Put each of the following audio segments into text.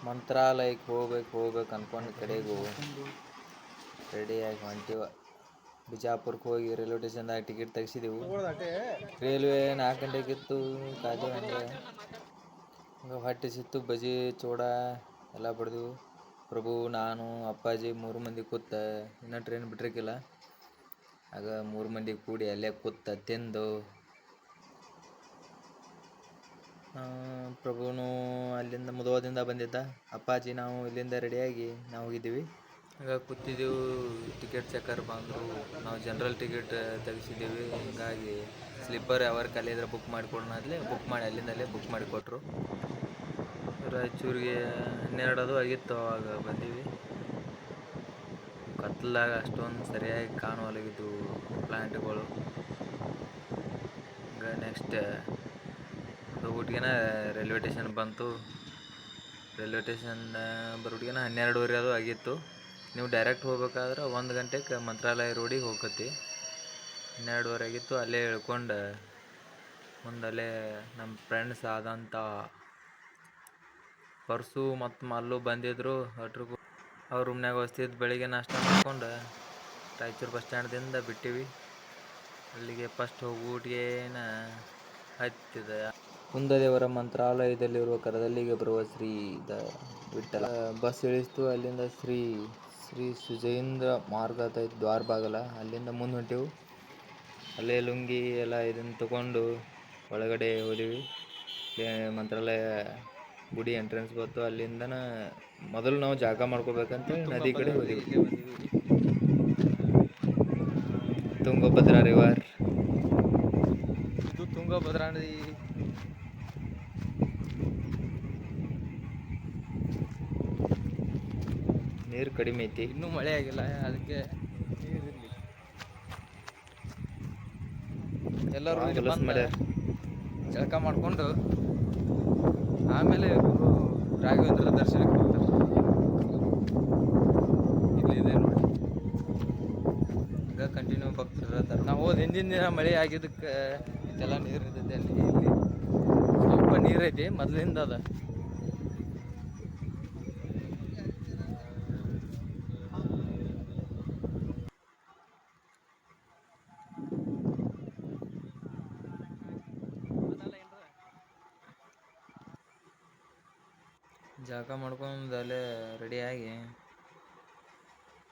ಮಂತ್ರಾಲಯಕ್ಕೆ ಹೋಗ್ಬೇಕು ಅನ್ಕೊಂಡು ಕಡೆಗೂ ರೆಡಿಯಾಗಿ ಹೊಂಟಿವ. ಬಿಜಾಪುರಕ್ಕೆ ಹೋಗಿ ರೈಲ್ವೆ ಸ್ಟೇಷನ್ದಾಗ ಟಿಕೆಟ್ ತೆಗ್ಸಿದೆವು. ರೈಲ್ವೆ 4 ಗಂಟೆಗಿತ್ತು. ಕಾದು ಹಂಗೆ ಹೊಟ್ಟೆ ಸಿತ್ತು. ಬಜಿ ಚೂಡ ಎಲ್ಲ ಬಡ್ದೆವು. ಪ್ರಭು, ನಾನು, ಅಪ್ಪಾಜಿ 3 ಮಂದಿ ಕೂತ ಇನ್ನೂ ಟ್ರೈನ್ ಬಿಟ್ಟಿರಕ್ಕಿಲ್ಲ. ಆಗ 3 ಮಂದಿ ಕೂಡಿ ಅಲ್ಲೇ ಕೂತ ತಿಂದು, ಪ್ರಭುನು ಅಲ್ಲಿಂದ ಮುಧೋಳದಿಂದ ಬಂದಿದ್ದ. ಅಪ್ಪಾಜಿ ನಾವು ಇಲ್ಲಿಂದ ರೆಡಿಯಾಗಿ ನಾವು ಹೋಗಿದ್ದೀವಿ. ಆಗ ಕೂತಿದ್ದೆವು. ಟಿಕೆಟ್ ಚೆಕರ್ ಬಂದರು. ನಾವು ಜನರಲ್ ಟಿಕೆಟ್ ತೆಗೆಸಿದ್ದೀವಿ. ಹೀಗಾಗಿ ಸ್ಲೀಪರ್ ಯಾವಾಗ ಖಾಲಿ ಇದ್ರೆ ಬುಕ್ ಮಾಡಿಕೊಡೋಣ ಬುಕ್ ಮಾಡಿ ಅಲ್ಲಿಂದಲೇ ಬುಕ್ ಮಾಡಿಕೊಟ್ರು. ರಾಯಚೂರಿಗೆ 12 ಅದು ಆಗಿತ್ತು. ಆವಾಗ ಬಂದೀವಿ. ಕತ್ಲಾಗ ಅಷ್ಟೊಂದು ಸರಿಯಾಗಿ ಕಾಣುವಲ್ಲಾಗಿದ್ದು ಪ್ಲ್ಯಾಂಟ್ಗಳು. ಈಗ ನೆಕ್ಸ್ಟ್ ಊಟಿಗೆನ ರೈಲ್ವೆ ಸ್ಟೇಷನ್ ಬಂತು. ರೈಲ್ವೆ ಸ್ಟೇಷನ್ ಬರೋಟಿಗೆನ 12:30 ಅದು ಆಗಿತ್ತು. ನೀವು ಡೈರೆಕ್ಟ್ ಹೋಗ್ಬೇಕಾದ್ರೆ 1 ಗಂಟೆಗೆ ಮಂತ್ರಾಲಯ ರೋಡಿಗೆ ಹೋಗತಿ. 12:30 ಆಗಿತ್ತು. ಅಲ್ಲೇ ಇಳ್ಕೊಂಡು ಮುಂದಲ್ಲೇ ನಮ್ಮ ಫ್ರೆಂಡ್ಸ್ ಆದಂಥ ಪರ್ಸು ಮತ್ತು ಮಲ್ಲು ಬಂದಿದ್ದರು. ಅಟ್ರಿಗೂ ಅವ್ರ ರೂಮ್ನಾಗ ವಸ್ತಿದ್ದು. ಬೆಳಿಗ್ಗೆ ನಾಷ್ಟ ಮಾಡ್ಕೊಂಡು ರಾಯಚೂರು ಬಸ್ ಸ್ಟ್ಯಾಂಡ್ದಿಂದ ಬಿಟ್ಟಿವಿ. ಅಲ್ಲಿಗೆ ಫಸ್ಟ್ ಹೋಗುಟಿಗೇನ ಹತ್ತಿದ ಕುಂದದೇವರ ಮಂತ್ರಾಲಯದಲ್ಲಿರುವ ಕರದಲ್ಲಿಗೆ ಬರುವ ಶ್ರೀ ವಿಠಲ ಬಸ್ ಇಳಿಸ್ತು. ಅಲ್ಲಿಂದ ಶ್ರೀ ಸುಜೇಂದ್ರ ಮಾರ್ಗ ಅಂತ ದ್ವಾರ ಬಾಗಲ, ಅಲ್ಲಿಂದ ಮುಂದೆ ಹೊಂಟೆವು. ಅಲ್ಲೇ ಲುಂಗಿ ಎಲ್ಲ ಇದನ್ನು ತಗೊಂಡು ಒಳಗಡೆ ಹೋದಿವಿ. ಮಂತ್ರಾಲಯ ಗುಡಿ ಎಂಟ್ರೆನ್ಸ್ ಬಂತು. ಅಲ್ಲಿಂದನ ಮೊದಲು ನಾವು ಜಾಗ ಮಾಡ್ಕೋಬೇಕಂತ ನದಿ ಕಡೆ ಹೋದಿವಿ. ತುಂಗಭದ್ರಾ ರಿವರ್, ಇದು ತುಂಗಭದ್ರಾ ನದಿ. ನೀರು ಕಡಿಮೆ ಐತಿ, ಇನ್ನೂ ಮಳೆ ಆಗಿಲ್ಲ. ಅದಕ್ಕೆ ನೀರಿರಲಿ. ಎಲ್ಲರೂ ಜಳಕ ಮಾಡಿಕೊಂಡು ಆಮೇಲೆ ರಾಘವೇಂದ್ರ ದರ್ಶನಕ್ಕೆ ಹೋಗ್ತಾರೆ. ಇಲ್ಲಿದೆ ನೋಡಿ. ಈಗ ಕಂಟಿನ್ಯೂ ಭಕ್ತರು ಇರ್ತಾರೆ. ನಾವು ಹಿಂದಿನ ದಿನ ಮಳೆ ಆಗಿದ್ದಕ್ಕೆ ಇದೆಲ್ಲ ನೀರು ಇರ್ತೈತೆ. ಅಲ್ಲಿ ಇಲ್ಲಿ ಸ್ವಲ್ಪ ನೀರೈತಿ ಮೊದಲಿಂದ ಅದ. ಜಳಕ ಮಾಡ್ಕೊಂಡು ಅಲ್ಲೇ ರೆಡಿಯಾಗಿ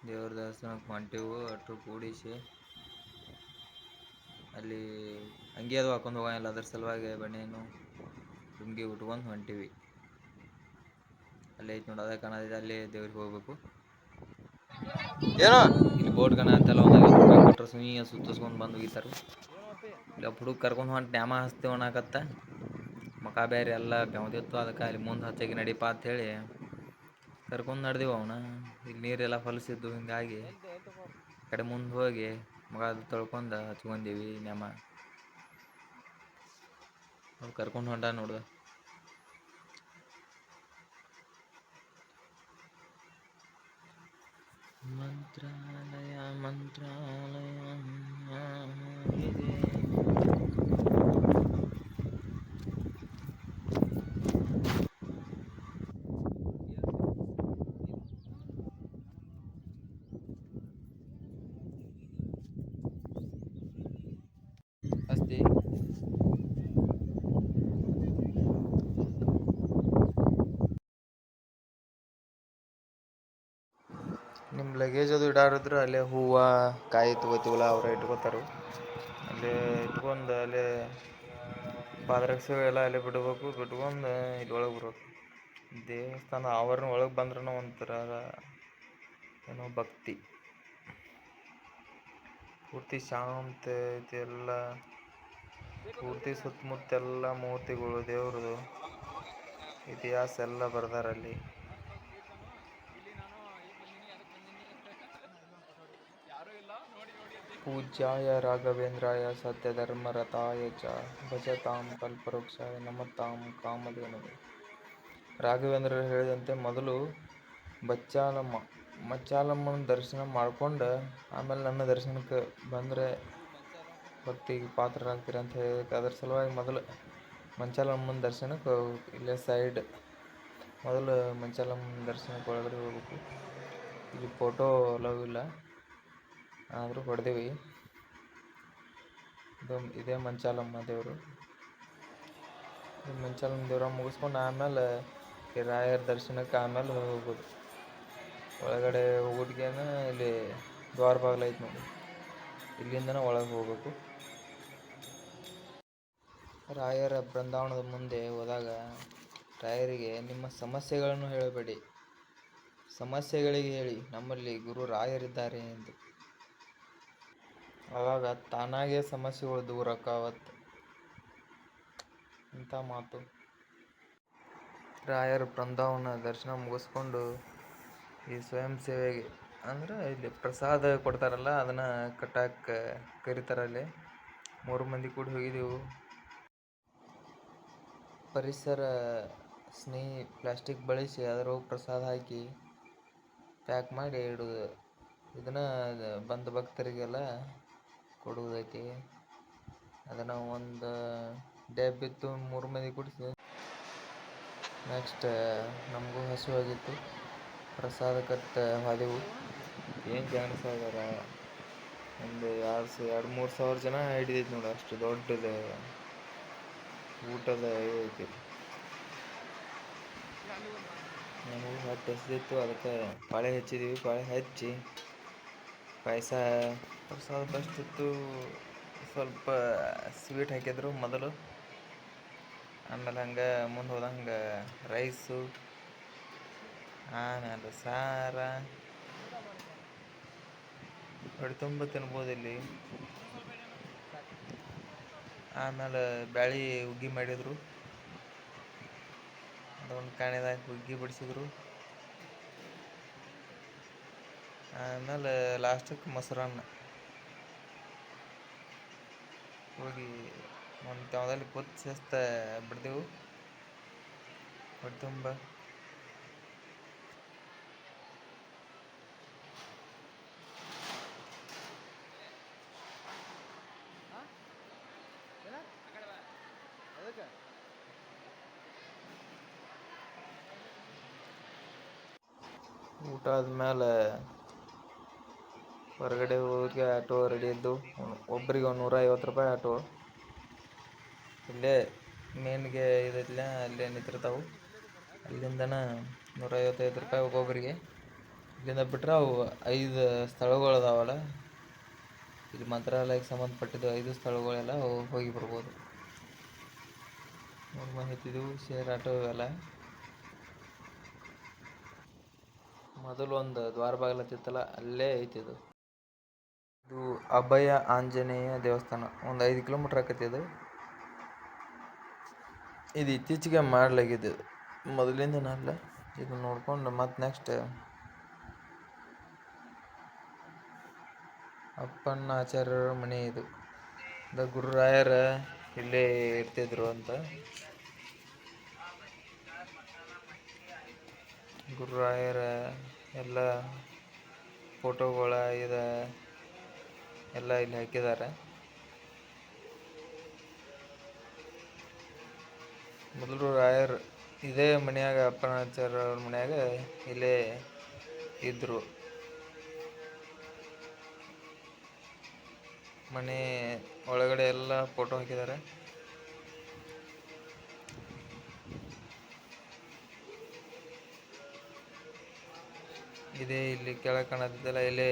ದೇವ್ರ ದರ್ಶನಕ್ಕೆ ಹೊಂಟೆವು. ಅಷ್ಟು ಕೂಡಿಸಿ ಅಲ್ಲಿ ಅಂಗಿ ಅದು ಹಾಕೊಂಡು ಹೋಗಂಗಿಲ್ಲ. ಅದ್ರ ಸಲುವಾಗಿ ಬನ್ನೇನು ಲುಂಗಿ ಉಟ್ಕೊಂಡು ಹೊಂಟೀವಿ. ಅಲ್ಲೇ ಐತೆ ನೋಡಿ, ಅದೇ ಕಾಣೋದಿದೆ. ಅಲ್ಲಿ ದೇವ್ರಿಗೆ ಹೋಗ್ಬೇಕು. ಏನೋ ಇಲ್ಲಿ ಬೋಟ್ ಕಾಣತ್ತಲ್ಲ, ಒಂದು ಸುಯ್ಯ ಸುತ್ತಿಸ್ಕೊಂಡು ಬಂದು ಹೋಗಿತಾರೆ. ಇಲ್ಲ ಹುಡುಗ ಕರ್ಕೊಂಡು ಹೊಂಟು ಡ್ಯಾಮ ಹಚ್ತೇವೆ ಅನ್ನಕತ್ತ. ಮಕ ಬೇರೆ ಎಲ್ಲ ಬೆಳೆದಿತ್ತು. ಅದಕ್ಕೆ ಅಲ್ಲಿ ಮುಂದೆ ಹಚ್ಚಾಗಿ ನಡಿಪ ಅಂಥೇಳಿ ಕರ್ಕೊಂಡು ನಡೆದೆವು ಅವನ. ಇಲ್ಲಿ ನೀರೆಲ್ಲ ಹೊಲಸಿದ್ದು. ಹಿಂಗಾಗಿ ಕಡೆ ಮುಂದೆ ಹೋಗಿ ಮಗ ಅದು ತೊಳ್ಕೊಂಡು ಹಚ್ಕೊಂಡೀವಿ ನ್ಯಾಮ. ಅವ್ರು ಕರ್ಕೊಂಡು ಹೊಂಟ ನೋಡ್ದೆ. ಮಂತ್ರಾಲಯ ಮಂತ್ರಾಲಯ ಇದೆ. ಅಸ್ತಿ ನಿಮ್ಮ ಲಗೇಜ್ ಅದು ಇಡಾರಿದ್ರೆ ಅಲ್ಲೇ ಹೂವು ಕಾಯಿ ತೊಗೋತೀವಲ್ಲ ಅವ್ರ ಇಟ್ಕೋತಾರೆ. ಅಲ್ಲೇ ಇಟ್ಕೊಂಡು ಅಲ್ಲೇ ಪಾದರಕ್ಷೆ ಎಲ್ಲ ಅಲ್ಲೇ ಬಿಡಬೇಕು. ಬಿಟ್ಕೊಂಡು ಇಲ್ಲಿ ಒಳಗೆ ಬರಬೇಕು. ದೇವಸ್ಥಾನ ಆವರಣ ಒಳಗೆ ಬಂದ್ರೂ ಒಂಥರ ಏನೋ ಭಕ್ತಿ. ಪೂರ್ತಿ ಶಾಂತ ಐತಿ. ಎಲ್ಲ ಪೂರ್ತಿ ಸುತ್ತಮುತ್ತೆಲ್ಲ ಮೂರ್ತಿಗಳು, ದೇವ್ರದ್ದು ಇತಿಹಾಸ ಎಲ್ಲ ಬರ್ದಾರಲ್ಲಿ. ಪೂಜ್ಯಾಯ ರಾಘವೇಂದ್ರಾಯ ಸತ್ಯಧರ್ಮರತಾಯ ಚ ಭಜತಾಂ ಕಲ್ಪವೃಕ್ಷಾಯ ನಮತಾಂ ಕಾಮಧೇನವೇ. ರಾಘವೇಂದ್ರರು ಹೇಳಿದಂತೆ ಮೊದಲು ಮಚ್ಚಾಲಮ್ಮನ ದರ್ಶನ ಮಾಡ್ಕೊಂಡು ಆಮೇಲೆ ನನ್ನ ದರ್ಶನಕ್ಕೆ ಬಂದರೆ ಭಕ್ತಿಗೆ ಪಾತ್ರರಾಗ್ತೀರ ಅಂತ ಹೇಳಿ, ಅದರ ಸಲುವಾಗಿ ಮೊದಲು ಮಂಚಾಲಮ್ಮನ ದರ್ಶನಕ್ಕೆ ಇಲ್ಲೇ ಸೈಡ್ ಮೊದಲು ಮಂಚಾಲಮ್ಮ ದರ್ಶನಕ್ಕೆ ಒಳಗಡೆ ಹೋಗ್ಬೇಕು. ಇಲ್ಲಿ ಫೋಟೋ ಅಲೌ ಇಲ್ಲ, ಆದರೂ ಹೊಡೆದೇವಿ. ಇದೇ ಮಂಚಾಲಮ್ಮ ದೇವರು. ಮಂಚಾಲಮ್ಮ ದೇವ್ರ ಮುಗಿಸ್ಕೊಂಡು ಆಮೇಲೆ ಈ ರಾಯರ ದರ್ಶನಕ್ಕೆ ಆಮೇಲೆ ಹೋಗ್ಬೋದು. ಒಳಗಡೆ ಹೋಗೋಟಿಗೇನ ಇಲ್ಲಿ ದ್ವಾರ ಬಾಗಿಲು ಐತೆ ನೋಡಿ, ಇಲ್ಲಿಂದನೇ ಒಳಗೆ ಹೋಗ್ಬೇಕು. ರಾಯರ ಬೃಂದಾವನದ ಮುಂದೆ ಹೋದಾಗ ರಾಯರಿಗೆ ನಿಮ್ಮ ಸಮಸ್ಯೆಗಳನ್ನು ಹೇಳಬೇಡಿ, ಸಮಸ್ಯೆಗಳಿಗೆ ಹೇಳಿ ನಮ್ಮಲ್ಲಿ ಗುರು ರಾಯರಿದ್ದಾರೆ ಎಂದು. ಆವಾಗ ತಾನಾಗೇ ಸಮಸ್ಯೆಗಳು ದೂರ ಆಕಾವತ್. ಇಂಥ ಮಾತು. ರಾಯರ ಬೃಂದಾವನ ದರ್ಶನ ಮುಗಿಸ್ಕೊಂಡು ಈ ಸ್ವಯಂ ಸೇವೆಗೆ ಅಂದ್ರೆ ಇಲ್ಲಿ ಪ್ರಸಾದ ಕೊಡ್ತಾರಲ್ಲ, ಅದನ್ನು ಕಟ್ಟಾಕ ಕರಿತಾರಲ್ಲಿ 3 ಮಂದಿ ಕೂಡಿ ಹೋಗಿದ್ದೆವು. ಪರಿಸರ ಸ್ನೇಹಿ ಪ್ಲಾಸ್ಟಿಕ್ ಬಳಸಿ ಅದರೊಳಗೆ ಪ್ರಸಾದ ಹಾಕಿ ಪ್ಯಾಕ್ ಮಾಡಿ ಇಡೋದು. ಇದನ್ನು ಬಂದ ಭಕ್ತರಿಗೆಲ್ಲ ಕೊಡುವುದೈತಿ. ಅದನ್ನು ಒಂದು ಡ್ಯಾಬಿತ್ತು 3 ಮಂದಿ ಕುಡಿಸಿ. ನೆಕ್ಸ್ಟ್ ನಮಗೂ ಹಸುವಾಗಿತ್ತು, ಪ್ರಸಾದಕ್ಕತ್ತ ಹೋದೆವು. ಏನು ಜನ ಸಾಗರ, ಒಂದು 2-3 ಸಾವಿರ ಜನ ಹಿಡಿದೈತಿ ನೋಡಿ, ಅಷ್ಟು ದೊಡ್ಡದು ಊಟದ ಐತಿ. ನಮಗೂ ಹೊಟ್ಟೆ ಹಸಿದಿತ್ತು, ಅದಕ್ಕೆ ಪಾಳೆ ಹಚ್ಚಿದ್ವಿ. ಪಾಳೆ ಹಚ್ಚಿ ಪಾಯಸ ಪ್ರಸಾದ ಫಸ್ಟ್ ಇತ್ತು. ಸ್ವಲ್ಪ ಸ್ವೀಟ್ ಹಾಕಿದ್ರು ಮೊದಲು, ಆಮೇಲೆ ಹಂಗೆ ಮುಂದೆ ಹೋದಂಗೆ ರೈಸು, ಆಮೇಲೆ ಸಾರ ಹೊಟ್ಟೆ ತುಂಬ ತಿನ್ಬೋದು ಇಲ್ಲಿ. ಆಮೇಲೆ ಬ್ಯಾಳಿ ಹುಗ್ಗಿ ಮಾಡಿದರು, ಅದೊಂದು ಕಾಣಿದಾಗ ಹುಗ್ಗಿ ಬಿಡಿಸಿದ್ರು. ಆಮೇಲೆ ಲಾಸ್ಟಕ್ಕೆ ಮೊಸರನ್ನ ಹೋಗಿ ಒಂದು ತವದಲ್ಲಿ ಕೂತು ಶಿಸ್ತ ಬಿಡ್ದೆವು ಹೊಟ್ಟೆ ತುಂಬ. ಊಟ ಆದ್ಮೇಲೆ ಹೊರಗಡೆ ಹೋಗಿ ಆಟೋ ರೆಡಿ ಇದ್ದು, ಒಬ್ಬರಿಗೆ 150 ರೂಪಾಯಿ ಆಟೋ. ಇಲ್ಲೇ ಮೇನ್ಗೆ ಇದೈತಿಲ್ಲ, ಅಲ್ಲೇ ನಿಂತಿರ್ತಾವೆ. ಅಲ್ಲಿಂದನೇ 155 ರೂಪಾಯಿ ಒಬ್ಬೊಬ್ಬರಿಗೆ. ಇಲ್ಲಿಂದ ಬಿಟ್ರೆ ಅವು 5 ಸ್ಥಳಗಳು ಅದಾವಲ್ಲ, ಇಲ್ಲಿ ಮಂತ್ರಾಲಯಕ್ಕೆ ಸಂಬಂಧಪಟ್ಟಿದ್ದು 5 ಸ್ಥಳಗಳೆಲ್ಲ ಹೋಗಿ ಬರ್ಬೋದು. 3 ಮಂದಿ ಹತ್ತಿದ್ದೆವು, ಶೇರ್ ಆಟೋ ಇವೆಲ್ಲ. ಮೊದಲು ಒಂದು ದ್ವಾರ ಬಾಗಿಲು ಹತ್ತಿತ್ತಲ್ಲ, ಅಲ್ಲೇ ಐತಿದು. ಇದು ಅಭಯ ಆಂಜನೇಯ ದೇವಸ್ಥಾನ. ಒಂದು 5 ಕಿಲೋಮೀಟ್ರ್ ಆಕೈತಿ ಇದು. ಇದು ಇತ್ತೀಚೆಗೆ ಮಾಡಲಾಗಿದೆ, ಮೊದಲಿಂದನೇ ಅಲ್ಲ. ಇದು ನೋಡ್ಕೊಂಡು ಮತ್ತೆ ನೆಕ್ಸ್ಟ್ ಅಪ್ಪಣ್ಣ ಆಚಾರ್ಯರ ಮನೆ. ಇದು ಗುರುರಾಯರ ಇಲ್ಲೇ ಇರ್ತಿದ್ರು ಅಂತ. ಗುರುರಾಯರ ಎಲ್ಲ ಫೋಟೋಗಳ ಎಲ್ಲ ಇಲ್ಲಿ ಹಾಕಿದ್ದಾರೆ. ಮೊದಲು ರಾಯರು ಇದೇ ಮನೆಯಾಗ, ಅಪ್ಪನಾಚಾರ್ಯ ಅವ್ರ ಮನೆಯಾಗ ಇಲ್ಲೇ ಇದ್ದರು. ಮನೆ ಒಳಗಡೆ ಎಲ್ಲ ಫೋಟೋ ಹಾಕಿದ್ದಾರೆ. ಇದೇ ಇಲ್ಲಿ ಕೆಳಗೆ ಕಾಣತ್ತಿದ್ದಲ್ಲ, ಇಲ್ಲೇ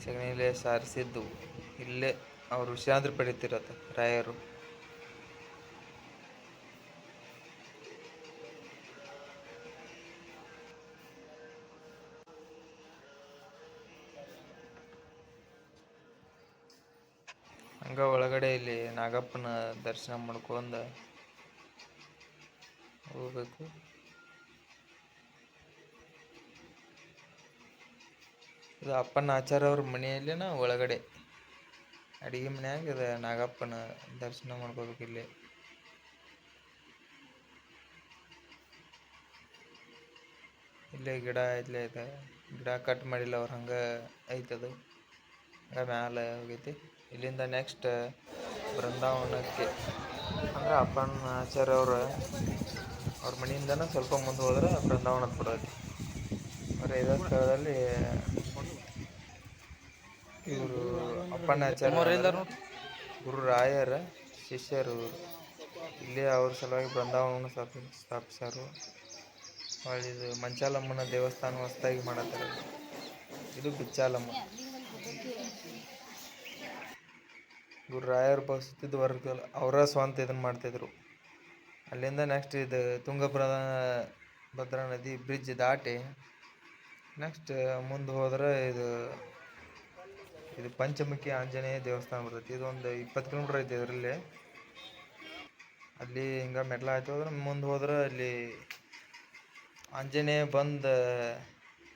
ಸಗಣಿಲೇ ಸಾರಿಸಿದ್ದು. ಇಲ್ಲೇ ಅವರು ವಿಶ್ರಾಂತಿ ಪಡಿತಿರತ್ತೆ ರಾಯರು. ಹಂಗ ಒಳಗಡೆ ಇಲ್ಲಿ ನಾಗಪ್ಪನ ದರ್ಶನ ಮಾಡ್ಕೊಂಡು ಹೋಗ್ಬೇಕು. ಇದು ಅಪ್ಪನ ಆಚಾರ್ಯ ಅವ್ರ ಮನೆಯಲ್ಲಿನ ಒಳಗಡೆ ಅಡಿಗೆ ಮನ್ಯಾಗ ಇದು ನಾಗಪ್ಪನ ದರ್ಶನ ಮಾಡ್ಕೋಬೇಕು. ಇಲ್ಲಿ ಇಲ್ಲೇ ಗಿಡ ಐತ್ಲೆ, ಐತೆ ಗಿಡ ಕಟ್ ಮಾಡಿಲ್ಲ ಅವ್ರು, ಹಂಗೆ ಐತದು. ಹಂಗೆ ಮ್ಯಾಲೆ ಹೋಗೈತಿ. ಇಲ್ಲಿಂದ ನೆಕ್ಸ್ಟ್ ಬೃಂದಾವನಕ್ಕೆ ಅಂದ್ರೆ ಅಪ್ಪನ ಆಚಾರ್ಯ ಅವ್ರ ಮನೆಯಿಂದನೇ ಸ್ವಲ್ಪ ಮುಂದೆ ಹೋದ್ರೆ ಬೃಂದಾವನದ ಬಿಡೋದು. ಅವರ ಇದೇ ಸ್ಥಳದಲ್ಲಿ ಇವರು ಅಪ್ಪಣ್ಣಾಚಾರ್ಯ ಗುರು ರಾಯರ ಶಿಷ್ಯರು ಇಲ್ಲಿ ಅವ್ರ ಸಲುವಾಗಿ ಬೃಂದಾವನವನ್ನು ಸ್ಥಾಪಿಸ್ಯಾರು. ಇದು ಮಂಚಾಲಮ್ಮನ ದೇವಸ್ಥಾನ ಹೊಸದಾಗಿ ಮಾಡತ್ತಾರೆ. ಇದು ಬಿಚ್ಚಾಲಮ್ಮ. ಗುರು ರಾಯರು ಬಸುತ್ತಿದ್ದ ವರ್ಗದಲ್ಲಿ ಅವರ ಸ್ವಂತ ಇದನ್ನು ಮಾಡ್ತಿದ್ರು. ಅಲ್ಲಿಂದ ನೆಕ್ಸ್ಟ್ ಇದು ಭದ್ರಾ ನದಿ ಬ್ರಿಡ್ಜ್ ದಾಟಿ ನೆಕ್ಸ್ಟ್ ಮುಂದೆ ಹೋದ್ರೆ ಇದು ಪಂಚಮುಖಿ ಆಂಜನೇಯ ದೇವಸ್ಥಾನ ಬರ್ತೈತಿ. ಇದೊಂದು 20 ಕಿಲೋಮೀಟ್ರ್ ಐತಿ. ಇದರಲ್ಲಿ ಅಲ್ಲಿ ಹಿಂಗೆ ಮೆಟ್ಲ ಆಯ್ತು ಹೋದ್ರೆ ಮುಂದೆ ಹೋದ್ರೆ ಅಲ್ಲಿ ಆಂಜನೇಯ ಬಂದು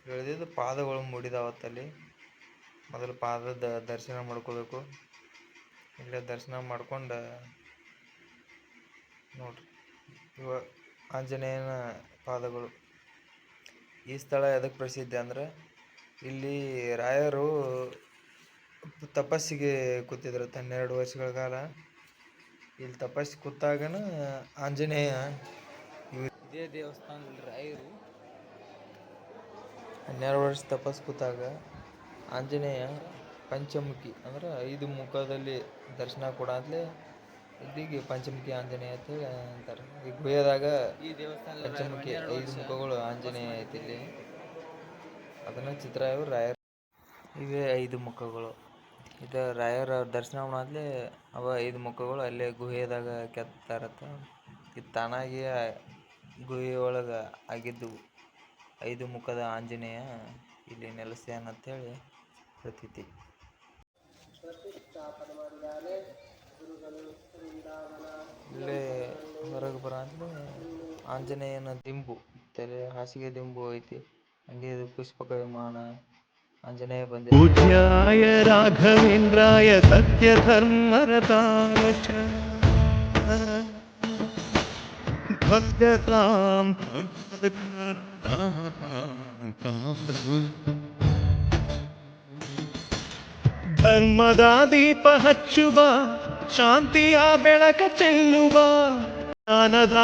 ಇಳಿದಿದ್ದು ಪಾದಗಳು ಮೂಡಿದಾವತ್ತಲ್ಲಿ. ಮೊದಲು ಪಾದದ ದರ್ಶನ ಮಾಡ್ಕೋಬೇಕು. ಇಲ್ಲೇ ದರ್ಶನ ಮಾಡ್ಕೊಂಡು ನೋಡ್ರಿ ಇವ ಆಂಜನೇಯನ ಪಾದಗಳು. ಈ ಸ್ಥಳ ಎದಕ್ಕೆ ಪ್ರಸಿದ್ಧಿ ಅಂದ್ರೆ ಇಲ್ಲಿ ರಾಯರು ತಪಸ್ಸಿಗೆ ಕೂತಿದ್ರು 12 ವರ್ಷಗಳ ಕಾಲ. ಇಲ್ಲಿ ತಪಸ್ಸಿಗೆ ಕೂತಾಗನ ಆಂಜನೇಯ ಇದೇ ದೇವಸ್ಥಾನದಲ್ಲಿ ರಾಯರು 12 ವರ್ಷ ತಪಸ್ಸು ಕೂತಾಗ ಆಂಜನೇಯ ಪಂಚಮುಖಿ ಅಂದ್ರೆ 5 ಮುಖದಲ್ಲಿ ದರ್ಶನ ಕೊಡಾದ್ಲೆ ಇಲ್ಲಿಗೆ ಪಂಚಮುಖಿ ಆಂಜನೇಯ ಅಂತೇಳಿ ಅಂತಾರೆ. ಈ ಗುಹೆದಾಗ ಪಂಚಮುಖಿ 5 ಮುಖಗಳು ಆಂಜನೇಯ ಐತಿ ಇಲ್ಲಿ. ಅದನ್ನ ಚಿತ್ರ ಇವರು ರಾಯರು ಇವೇ 5 ಮುಖಗಳು. ಇದು ರಾಯರ ದರ್ಶನ ಮಾಡಾದ್ಲೆ ಅವ 5 ಮುಖಗಳು ಅಲ್ಲೇ ಗುಹೆದಾಗ ಕೆತ್ತಾರತ್ತ. ಇದು ತಾನಾಗಿ ಗುಹೆಯೊಳಗೆ ಆಗಿದ್ದು 5 ಮುಖದ ಆಂಜನೇಯ ಇಲ್ಲಿ ನೆಲೆಸ್ಯಾನ ಅಂತೇಳಿ ಪ್ರತೀತಿ. ಇಲ್ಲೇ ಹೊರಗೆ ಬರಾಂತಲೇ ಆಂಜನೇಯನ ದಿಂಬು, ತಲೆ ಹಾಸಿಗೆ ದಿಂಬು ಐತಿ. ಹಂಗೆ ಇದು ಪುಷ್ಪಕ ವಿಮಾನ ಆಂಜನೇಯ ಬಂದಿದೆ. ಪೂಜ್ಯಾಯ ರಾಘವೇಂದ್ರಾಯ ಸತ್ಯ ಧರ್ಮರತಾಯ ಚ ಭಕ್ತತಾಂ ಧರ್ಮದ ದೀಪ ಹಚ್ಚುವ, ಶಾಂತಿಯ ಬೆಳಕ ಚೆಲ್ಲುವ, ಜ್ಞಾನದ